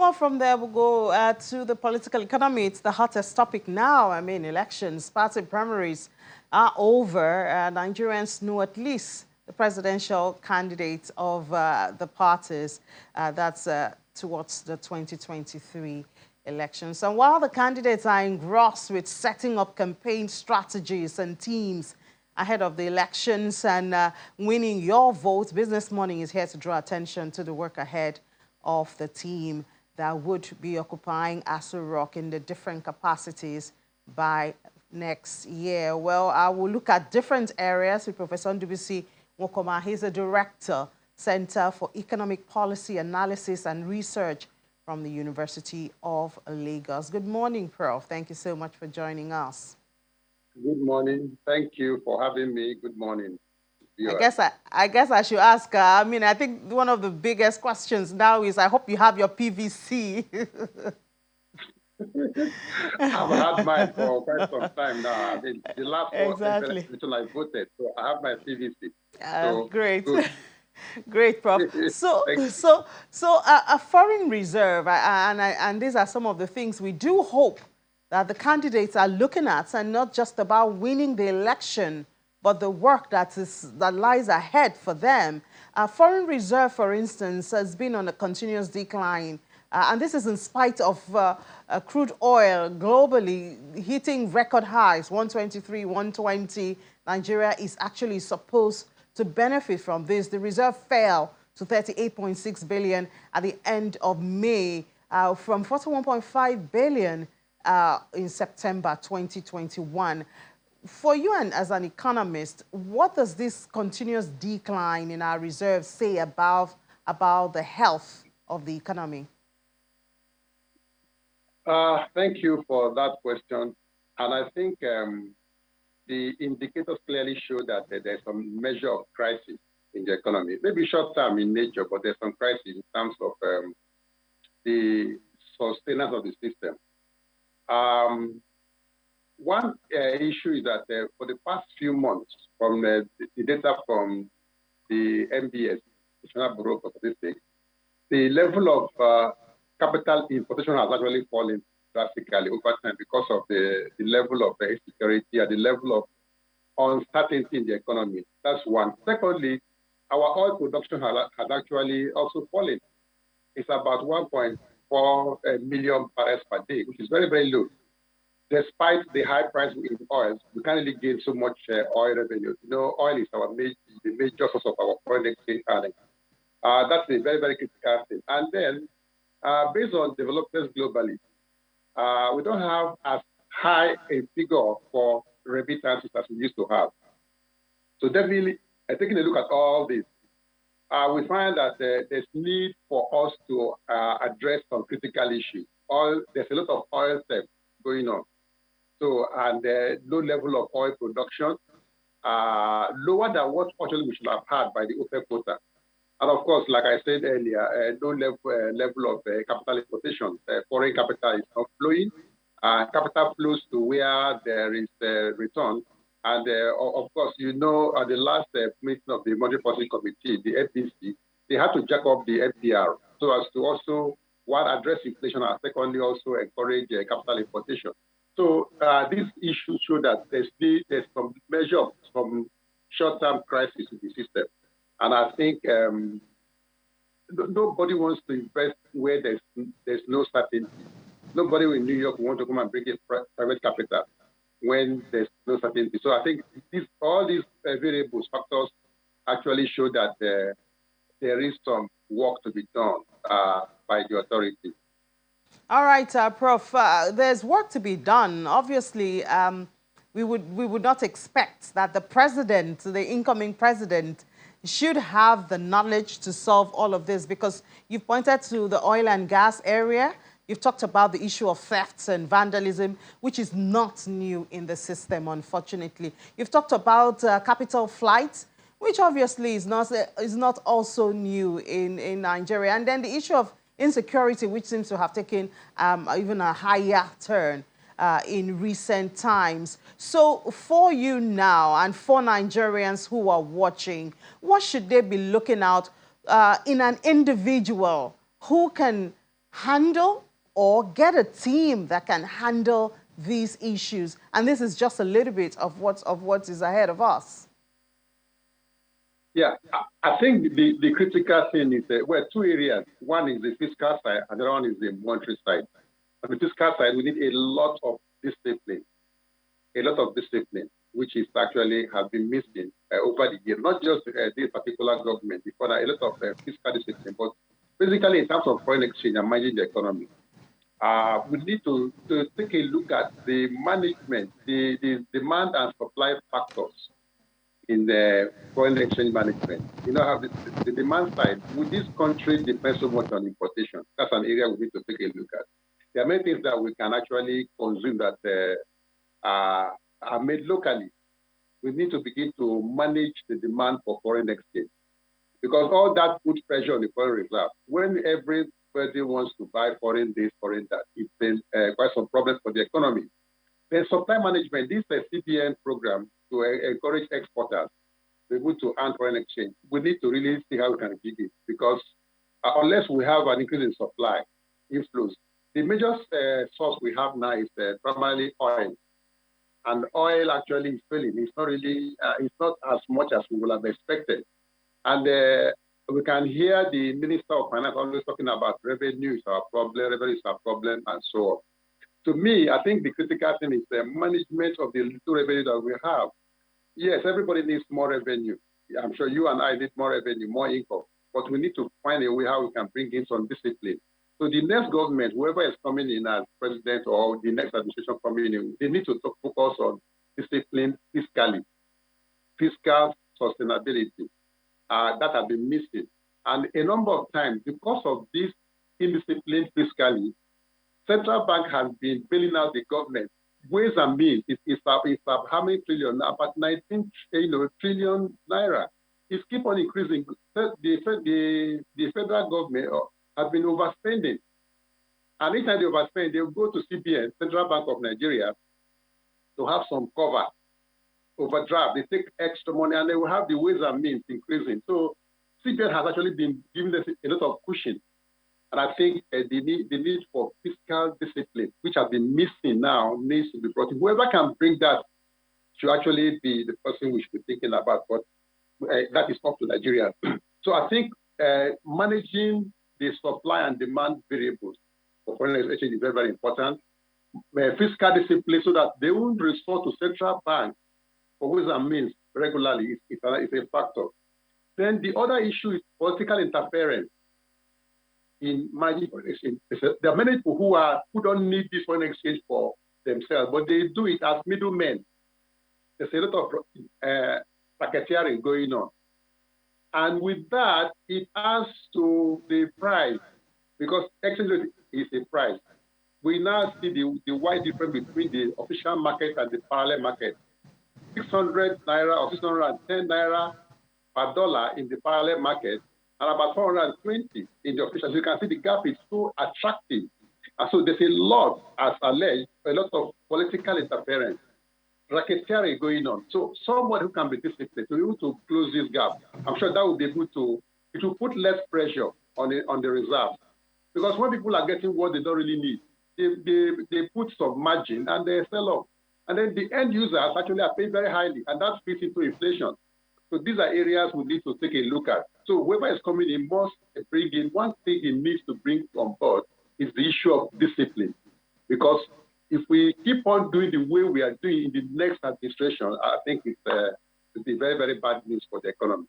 Well, from there, we'll go to the political economy. It's the hottest topic now. I mean, elections, party primaries are over. Nigerians know at least the presidential candidates of the parties. That's towards the 2023 elections. And while the candidates are engrossed with setting up campaign strategies and teams ahead of the elections and winning your vote, Business Morning is here to draw attention to the work ahead of the team that would be occupying Aso Rock in the different capacities by next year. Well, I will look at different areas with Professor Ndubisi Nwokoma. He's a director, Center for Economic Policy Analysis and Research from the University of Lagos. Good morning, Prof. Thank you so much for joining us. Good morning. Thank you for having me. Good morning. I guess I should ask. I mean, I think one of the biggest questions now is I hope you have your PVC. I've had mine for quite some time now. I mean, the last exactly. election I voted, so I have my PVC. So, great. Great, Prof. So a foreign reserve, and these are some of the things we do hope that the candidates are looking at, and not just about winning the election, but the work that lies ahead for them. Foreign reserve, for instance, has been on a continuous decline. And this is in spite of crude oil globally hitting record highs, 123, 120. Nigeria is actually supposed to benefit from this. The reserve fell to 38.6 billion at the end of May from 41.5 billion in September 2021. For you and as an economist, what does this continuous decline in our reserves say about the health of the economy? Thank you for that question. And I think the indicators clearly show that there's some measure of crisis in the economy. Maybe short-term in nature, but there's some crisis in terms of the sustenance of the system. One issue is that for the past few months, from the data from the MBS, National Bureau of Statistics, the level of capital importation has actually fallen drastically over time because of the level of insecurity and the level of uncertainty in the economy. That's one. Secondly, our oil production has actually also fallen. It's about 1.4 million barrels per day, which is very, very low. Despite the high price in oil, we can't really gain so much oil revenue. You know, oil is the major source of our foreign exchange earnings. That's a very, very critical thing. And then, based on developments globally, we don't have as high a figure for remittances as we used to have. So definitely, taking a look at all this, we find that there's need for us to address some critical issues. There's a lot of oil theft going on. So, and low level of oil production, lower than what actually we should have had by the OPEC quota. And of course, like I said earlier, low level of capital importation. Foreign capital is not flowing. Capital flows to where there is return. And of course, you know, at the last meeting of the Monetary Policy Committee, the FPC, they had to jack up the FDR so as to also, one, address inflation, and secondly, also encourage capital importation. So these issues show that there's some measure of some short-term crisis in the system. And I think nobody wants to invest where there's no certainty. Nobody in New York wants to come and bring in private capital when there's no certainty. So I think all these variables, factors, actually show that there is some work to be done by the authorities. All right, Prof. There's work to be done. Obviously, we would not expect that the president, the incoming president, should have the knowledge to solve all of this, because you've pointed to the oil and gas area. You've talked about the issue of thefts and vandalism, which is not new in the system, unfortunately. You've talked about capital flight, which obviously is not also new in Nigeria. And then the issue of insecurity, which seems to have taken even a higher turn in recent times. So for you now and for Nigerians who are watching, what should they be looking out in an individual who can handle or get a team that can handle these issues? And this is just a little bit of what is ahead of us. Yeah, I think the critical thing is well, two areas. One is the fiscal side, and the other one is the monetary side. On the fiscal side, we need a lot of discipline, which is actually has been missing over the years. Not just this particular government, before that, a lot of fiscal discipline, but basically in terms of foreign exchange and managing the economy. We need to take a look at the management, the demand and supply factors in the foreign exchange management. You know, have the demand side. Would this country depend so much on importation? That's an area we need to take a look at. There are many things that we can actually consume that are made locally. We need to begin to manage the demand for foreign exchange because all that puts pressure on the foreign reserve. When everybody wants to buy foreign this, foreign that, it's been quite some problems for the economy. Then supply management, this is a CBN program to encourage exporters to be able to earn foreign exchange. We need to really see how we can achieve it because unless we have an increase in supply, inflows, the major source we have now is primarily oil. And oil actually is failing. It's not really, it's not as much as we would have expected. And we can hear the Minister of Finance always talking about revenue is our problem, revenue is our problem, and so on. To me, I think the critical thing is the management of the little revenue that we have. Yes, everybody needs more revenue. I'm sure you and I need more revenue, more income, but we need to find a way how we can bring in some discipline. So the next government, whoever is coming in as president or the next administration coming in, they need to focus on discipline fiscally, fiscal sustainability. That has been missing. And a number of times, because of this indiscipline fiscally, central bank has been bailing out the government. Ways and means, it's up how many trillion? About 19 trillion naira. It's keep on increasing. The federal government has been overspending. And anytime they overspend, they'll go to CBN, Central Bank of Nigeria, to have some cover, overdraft. They take extra money and they will have the ways and means increasing. So CBN has actually been giving us a lot of cushion. And I think the need for fiscal discipline, which has been missing now, needs to be brought in. Whoever can bring that should actually be the person we should be thinking about. But that is up to Nigeria. So I think managing the supply and demand variables for foreign exchange is very, very important. Fiscal discipline so that they won't resort to central banks for ways and means regularly is a factor. Then the other issue is political interference in managing foreign exchange. There are many people who don't need this foreign exchange for themselves, but they do it as middlemen. There's a lot of racketeering going on. And with that, it adds to the price because exchange rate is a price. We now see the wide difference between the official market and the parallel market. 600 naira or 610 naira per dollar in the parallel market and about 420 in the official. So you can see the gap is so attractive. And so there's a lot, as alleged, a lot of political interference, racketeering going on. So someone who can be disciplined to be able to close this gap, I'm sure that will be able to, it will put less pressure on the reserve. Because when people are getting what they don't really need, they put some margin and they sell off. And then the end users actually are paid very highly, and that fits into inflation. So these are areas we need to take a look at. So whoever is coming in must bring in, one thing it needs to bring on board is the issue of discipline. Because if we keep on doing the way we are doing in the next administration, I think it'll be very, very bad news for the economy.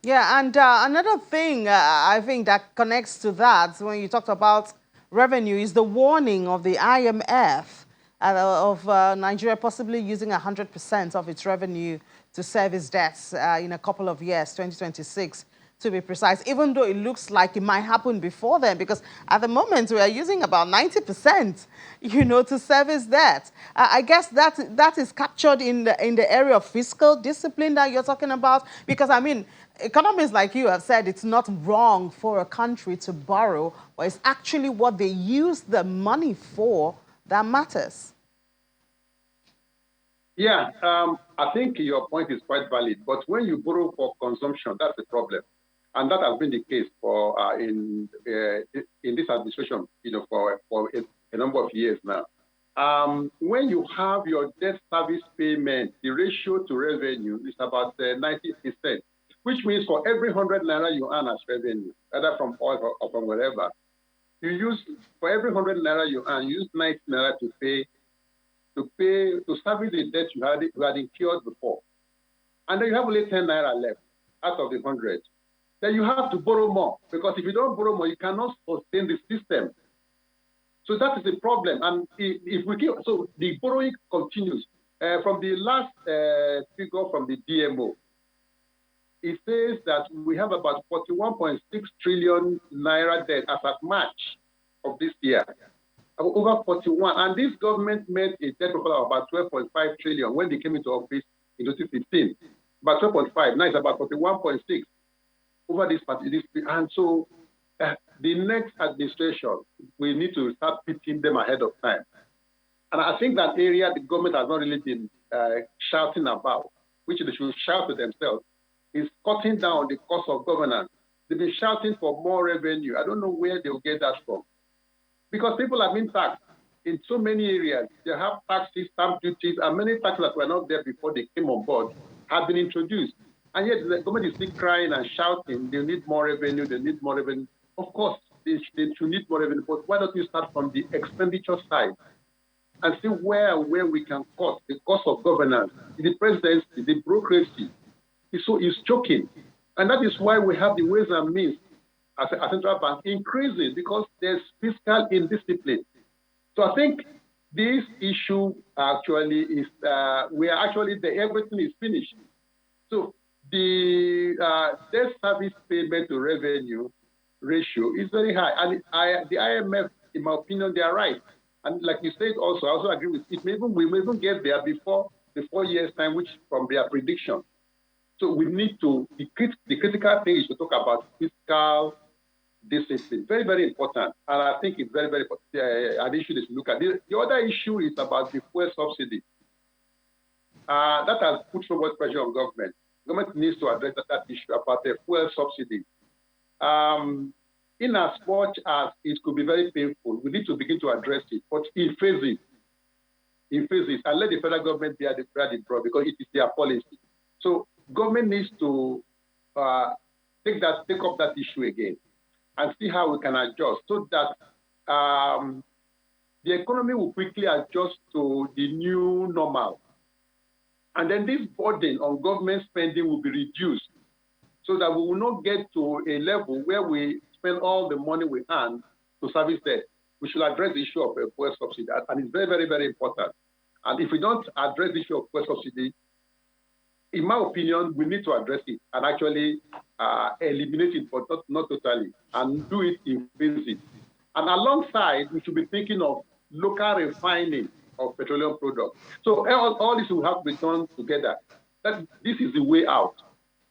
Yeah, and another thing I think that connects to that when you talked about revenue is the warning of the IMF of Nigeria possibly using 100% of its revenue to service debts in a couple of years, 2026 to be precise, even though it looks like it might happen before then, because at the moment we are using about 90%, to service that. I guess that is captured in the area of fiscal discipline that you're talking about, because I mean, economists like you have said it's not wrong for a country to borrow, but it's actually what they use the money for that matters. Yeah, I think your point is quite valid, but when you borrow for consumption, that's the problem. And that has been the case for in this administration, for a number of years now. When you have your debt service payment, the ratio to revenue is about 90%, which means for every 100 naira you earn as revenue, either from oil or from wherever, for every 100 naira you earn, you use 90 naira to service the debt you had incurred before. And then you have only 10 naira left out of the 100. Then you have to borrow more, because if you don't borrow more, you cannot sustain the system. So that is the problem. And if we keep, so the borrowing continues. From the last figure from the DMO, it says that we have about 41.6 trillion naira debt as at March of this year. Over 41. And this government made a debt profile of about 12.5 trillion when they came into office in 2015. About 12.5. Now it's about 41.6 over this party. And so the next administration, we need to start pitching them ahead of time. And I think that area the government has not really been shouting about, which they should shout to themselves, is cutting down the cost of governance. They've been shouting for more revenue. I don't know where they'll get that from. Because people have been taxed in so many areas. They have taxes, stamp duties, and many taxes that were not there before they came on board have been introduced. And yet the government is still crying and shouting, they need more revenue, they need more revenue. Of course, they should need more revenue, but why don't you start from the expenditure side and see where we can cut the cost of governance, the presidency, the bureaucracy. It's choking. And that is why we have the ways and means as a central bank increasing, because there's fiscal indiscipline. So I think this issue actually is, we are actually there, everything is finished. So the debt service payment to revenue ratio is very high. And the IMF, in my opinion, they are right. And like you said also, I also agree with it. We may even get there before the 4 years' time, which from their prediction. So we need to, the critical thing is to talk about fiscal discipline. Very, very important. And I think it's very, very important. An issue to look at. The other issue is about the fuel subsidy. That has put so much pressure on government. Government needs to address that issue about the fuel subsidy. In as much as it could be very painful, we need to begin to address it, but in phases, and let the federal government bear the brunt, because it is their policy. So government needs to take up that issue again and see how we can adjust so that the economy will quickly adjust to the new normal. And then this burden on government spending will be reduced so that we will not get to a level where we spend all the money we earn to service debt. We should address the issue of fuel subsidy, and it's very, very, very important. And if we don't address the issue of fuel subsidy, in my opinion, we need to address it and actually eliminate it, but not totally, and do it in phases. And alongside, we should be thinking of local refining of petroleum products. So all this will have to be done together. This is the way out,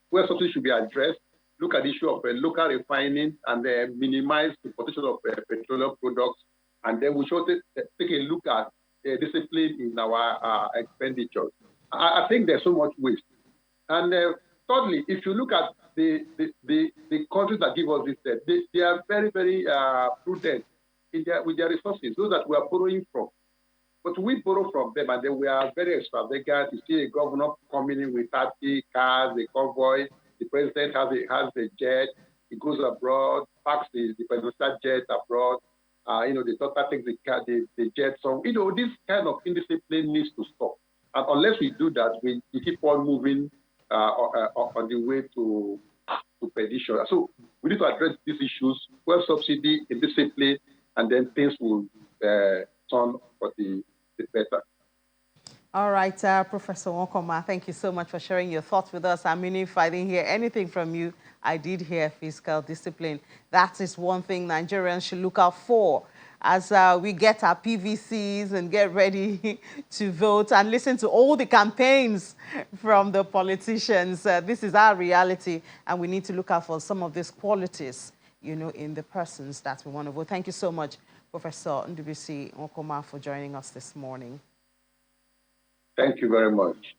where something should be addressed. Look at the issue of local refining and minimize the potential of petroleum products. And then we should take a look at discipline in our expenditures. I think there's so much waste. And thirdly, if you look at the countries that give us this debt, they are very, very prudent with their resources, those that we are borrowing from. But we borrow from them, and then we are very extravagant. You see a governor coming in with 30 cars, a convoy. The president has a jet. He goes abroad, parks the presidential jet abroad. The daughter takes the jet. So, this kind of indiscipline needs to stop. And unless we do that, we keep on moving on the way to perdition. So we need to address these issues, fuel subsidy, indiscipline, and then things will turn for the better. All right, Professor Wonkoma, thank you so much for sharing your thoughts with us. I mean, if I didn't hear anything from you, I did hear fiscal discipline. That is one thing Nigerians should look out for as we get our PVCs and get ready to vote and listen to all the campaigns from the politicians. This is our reality, and we need to look out for some of these qualities, in the persons that we want to vote. Thank you so much, Professor Ndubisi Wonkoma, for joining us this morning. Thank you very much.